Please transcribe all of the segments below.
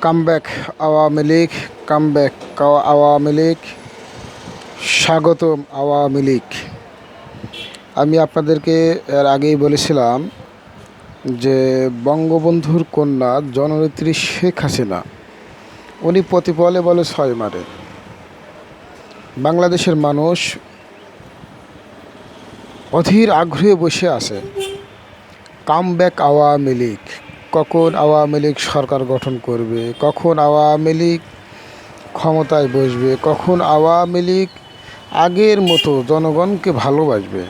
Comeback Awami League, comeback Awami League, স্বাগতম আওয়ামী লীগ। আমি আপনাদেরকে এর আগেই বলেছিলাম যে বঙ্গবন্ধুর কন্যা জননেত্রী শেখ হাসিনা উনি প্রতিপলে বলে ছয় মারে। বাংলাদেশের মানুষ অধীর আগ্রহে বসে আছে কামব্যাক আওয়ামী লীগ, কখন আওয়ামী লীগ সরকার গঠন করবে, কখন আওয়ামী লীগ ক্ষমতায় বসবে, কখন আওয়ামী লীগ আগের মতো জনগণকে ভালোবাসবে।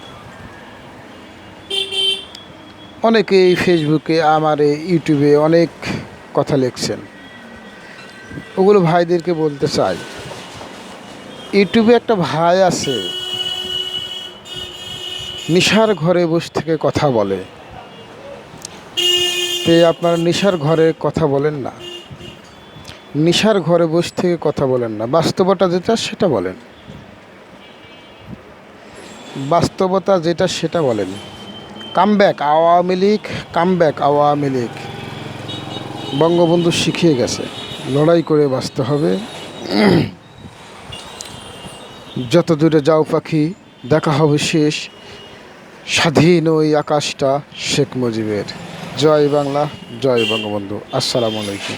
অনেকেই ফেসবুকে, আমার ইউটিউবে অনেক কথা লিখছেন, ওগুলো ভাইদেরকে বলতে চাই। ইউটিউবে একটা ভাই আছে, নিশার ঘরে বসে থেকে কথা বলে। আপনারা নিশার ঘরে কথা বলেন না, নিশার ঘরে বসে থেকে কথা বলেন না, বাস্তবতা যেটা সেটা বলেন, বাস্তবতা যেটা সেটা বলেন। Comeback Awami League, comeback Awami League. বঙ্গবন্ধু শিখিয়ে গেছে লড়াই করে বাঁচতে হবে। যত দূরে যাও পাখি, দেখা হবে শেষ স্বাধীন ওই আকাশটা শেখ মুজিবের। জয় বাংলা, জয় বঙ্গবন্ধু। আসসালামু আলাইকুম।